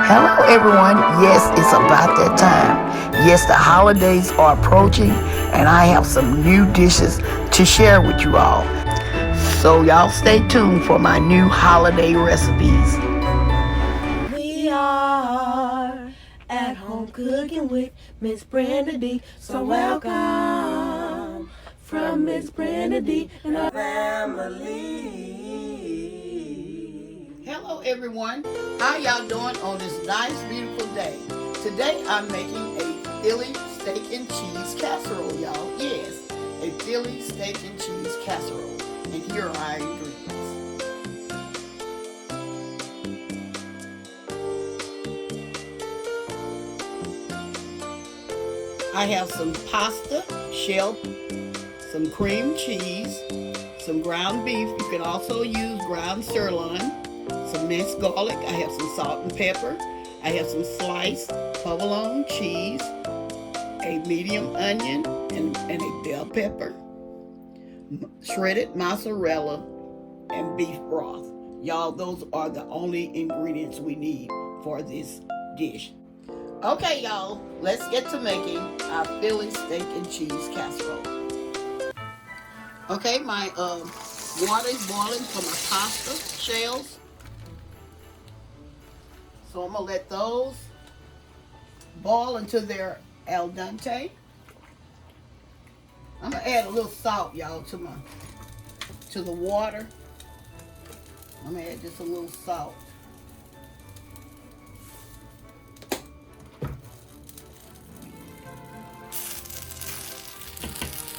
Hello everyone, yes, it's about that time. Yes, the holidays are approaching and I have some new dishes to share with you all. So y'all stay tuned for my new holiday recipes. We are at home cooking with Miss Brenda D. So welcome from Miss Brenda D and her family. Hello everyone, how y'all doing on this nice beautiful day? Today I'm making a Philly steak and cheese casserole, y'all. Yes, a Philly steak and cheese casserole. And here are our ingredients. I have some pasta, shell, some cream cheese, some ground beef. You can also use ground sirloin, some minced garlic. I have some salt and pepper. I have some sliced provolone cheese, a medium onion, and a bell pepper, shredded mozzarella, and beef broth. Y'all, those are the only ingredients we need for this dish. Okay, y'all, let's get to making our Philly steak and cheese casserole. Okay, my water is boiling for my pasta shells. So I'm gonna let those boil until they're al dente. I'm gonna add a little salt, y'all, to the water. I'm gonna add just a little salt.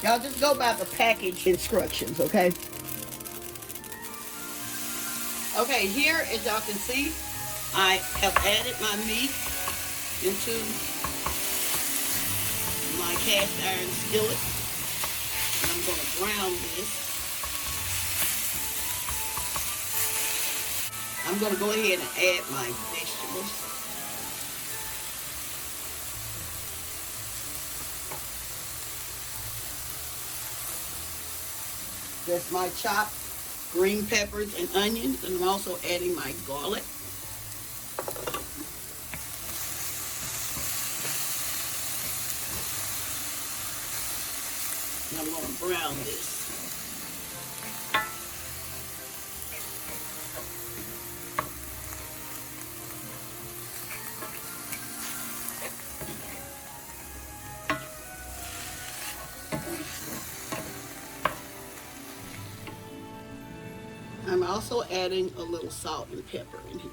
Y'all just go by the package instructions, okay? Okay, here, as y'all can see, I have added my meat into my cast iron skillet. And I'm going to brown this. I'm going to go ahead and add my vegetables. That's my chopped green peppers and onions, and I'm also adding my garlic. And I'm going to brown this. I'm also adding a little salt and pepper in here.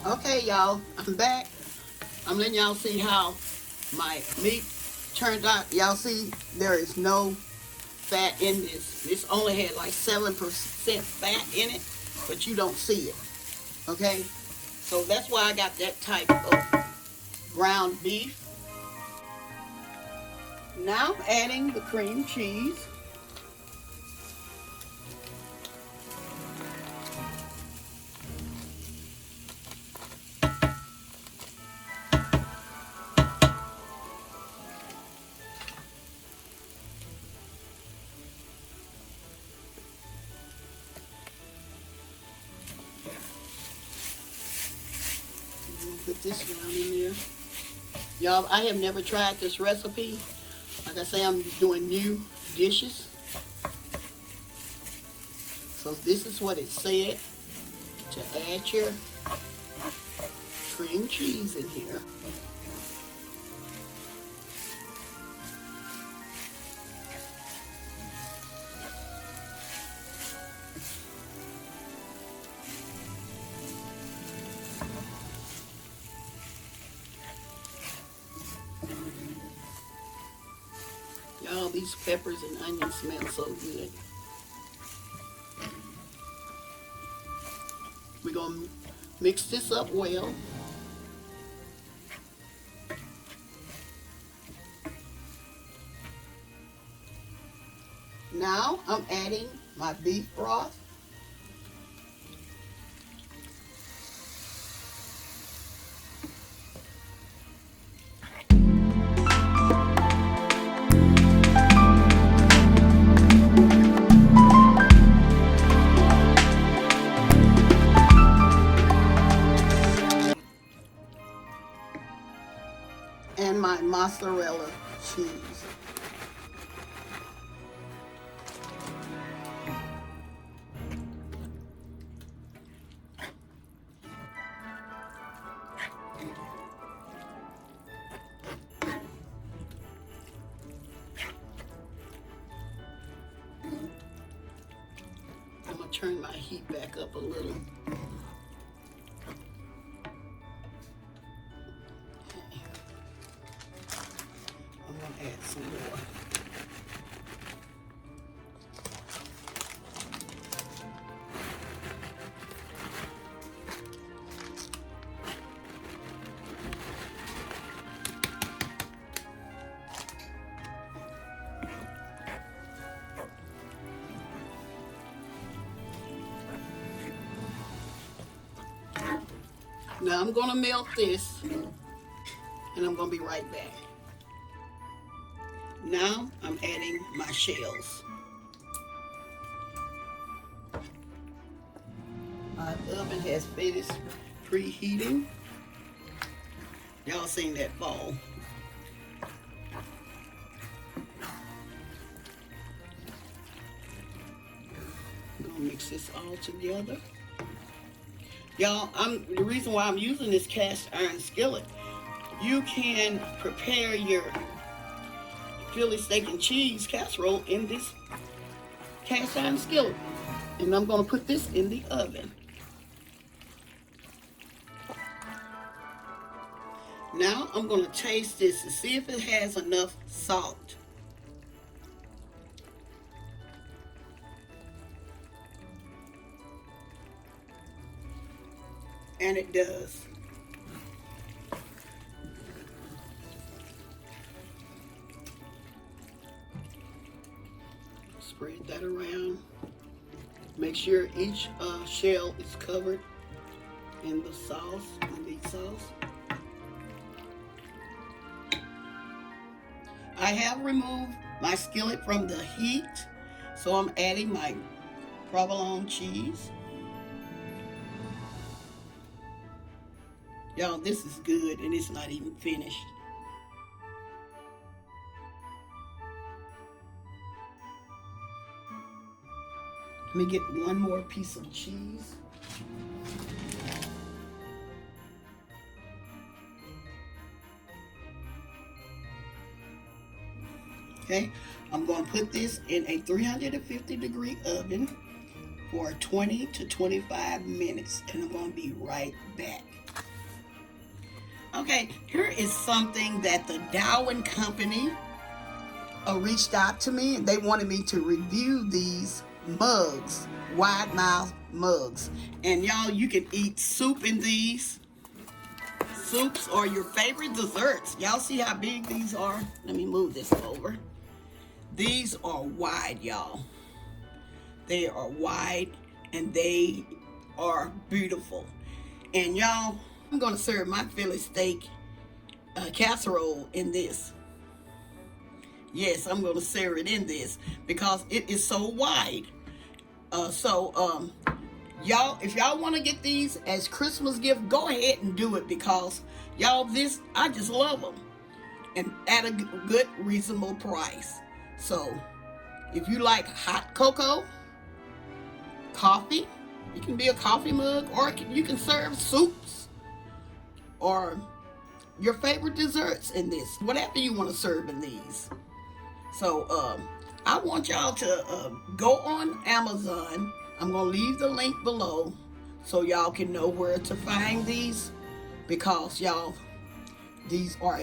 Okay, y'all, I'm back. I'm letting y'all see how my meat turned out. Y'all see there is no fat in this. This only had like 7% fat in it, but you don't see it. Okay? So that's why I got that type of ground beef. Now I'm adding the cream cheese. Put this down in there. Y'all, I have never tried this recipe. Like I say, I'm doing new dishes. So this is what it said, to add your cream cheese in here. Y'all, these peppers and onions smell so good. We're going to mix this up well. Now I'm adding my beef broth. and my mozzarella cheese. I'm gonna turn my heat back up a little. Add some more. Now I'm going to melt this, and I'm going to be right back. Now I'm adding my shells. My oven has finished preheating. Y'all seen that ball. I'm gonna mix this all together. Y'all, the reason why I'm using this cast iron skillet, you can prepare your Philly steak and cheese casserole in this cast iron skillet. And I'm going to put this in the oven. Now I'm going to taste this to see if it has enough salt. And it does. Spread that around. Make sure each shell is covered in the sauce, the meat sauce. I have removed my skillet from the heat, so I'm adding my provolone cheese. Y'all, this is good and it's not even finished. Let me get one more piece of cheese. Okay, I'm going to put this in a 350-degree oven for 20 to 25 minutes, and I'm going to be right back. Okay, here is something that the Dow & Company reached out to me, and they wanted me to review these mugs, wide mouth mugs. And y'all, you can eat soup in these. Soups or your favorite desserts. Y'all see how big these are? Let me move this over. These are wide, y'all. They are wide and they are beautiful. And y'all, I'm gonna serve my Philly steak casserole in this. Yes, I'm gonna serve it in this because it is so wide. Y'all, if y'all want to get these as Christmas gift, go ahead and do it because y'all, I just love them and at a good, reasonable price. So, if you like hot cocoa, coffee, it can be a coffee mug, or you can serve soups or your favorite desserts in this, whatever you want to serve in these. So, I want y'all to go on Amazon. I'm going to leave the link below so y'all can know where to find these because y'all, these are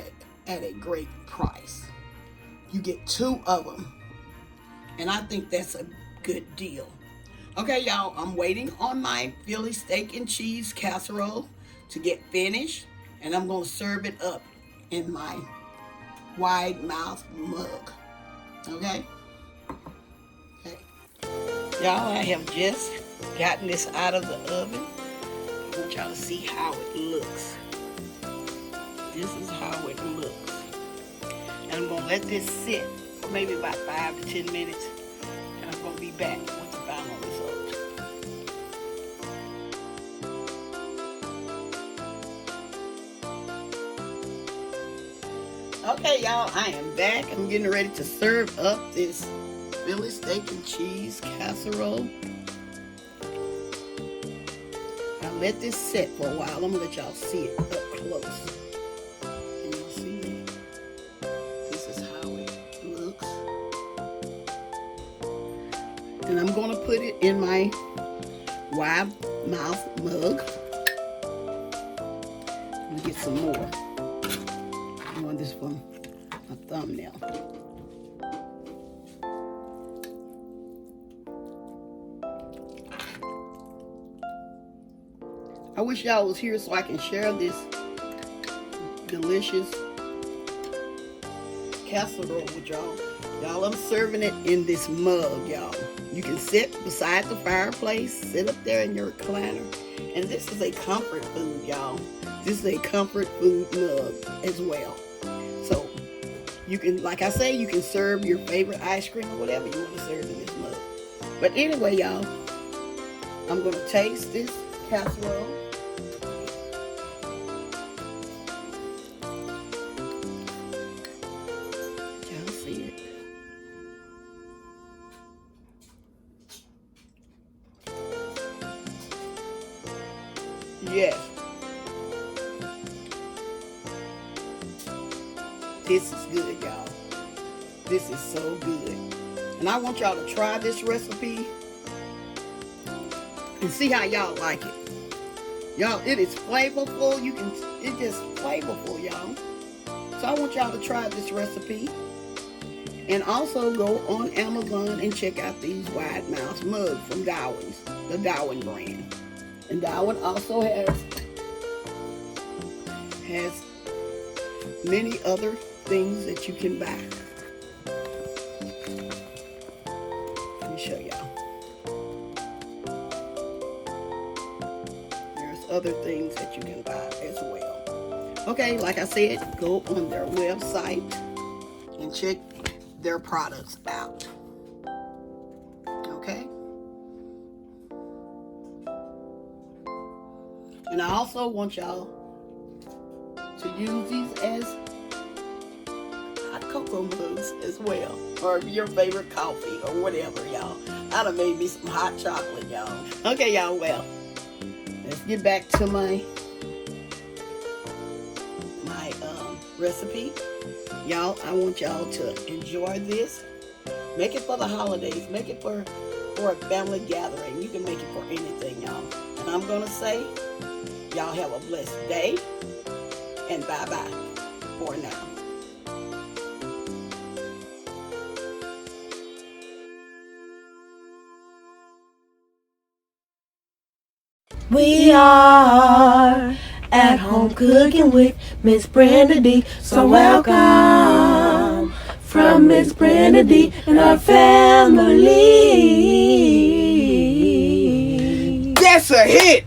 at a great price. You get 2 of them, and I think that's a good deal. Okay, y'all, I'm waiting on my Philly steak and cheese casserole to get finished, and I'm going to serve it up in my wide mouth mug. Okay? Y'all, I have just gotten this out of the oven. I want y'all to see how it looks. This is how it looks. And I'm going to let this sit for maybe about 5 to 10 minutes. And I'm going to be back with the final result. Okay, y'all, I am back. I'm getting ready to serve up this Philly steak and cheese casserole. I'll let this set for a while. I'm gonna let y'all see it up close. Can y'all see that? This is how it looks. And I'm gonna put it in my wide mouth mug. I'm gonna get some more. I want this for my thumbnail. I wish y'all was here so I can share this delicious casserole with y'all. Y'all, I'm serving it in this mug, y'all. You can sit beside the fireplace, sit up there in your recliner. And this is a comfort food, y'all. This is a comfort food mug as well. So you can, like I say, you can serve your favorite ice cream or whatever you want to serve in this mug. But anyway, y'all, I'm going to taste this casserole. Y'all see it? Yes. This is good, y'all. This is so good. And I want y'all to try this recipe and see how y'all like it. Y'all, it is flavorful. It's just flavorful, y'all. So I want y'all to try this recipe. And also go on Amazon and check out these wide mouth mugs from Darwin's, the Darwin brand. And Darwin also has many other things that you can buy. Let me show y'all. There's other things that you can buy as well. Okay, like I said, go on their website and check their products out. Okay? And I also want y'all to use these as hot cocoa mugs as well, or your favorite coffee or whatever, y'all. I done made me some hot chocolate, y'all. Okay, y'all, well, let's get back to my recipe. Y'all, I want y'all to enjoy this. Make it for the holidays. Make it for a family gathering. You can make it for anything, y'all. And I'm gonna say, y'all have a blessed day, and bye-bye for now. We are at home cooking with Miss Brenda D. So welcome from Miss Brenda D and her family. That's a hit!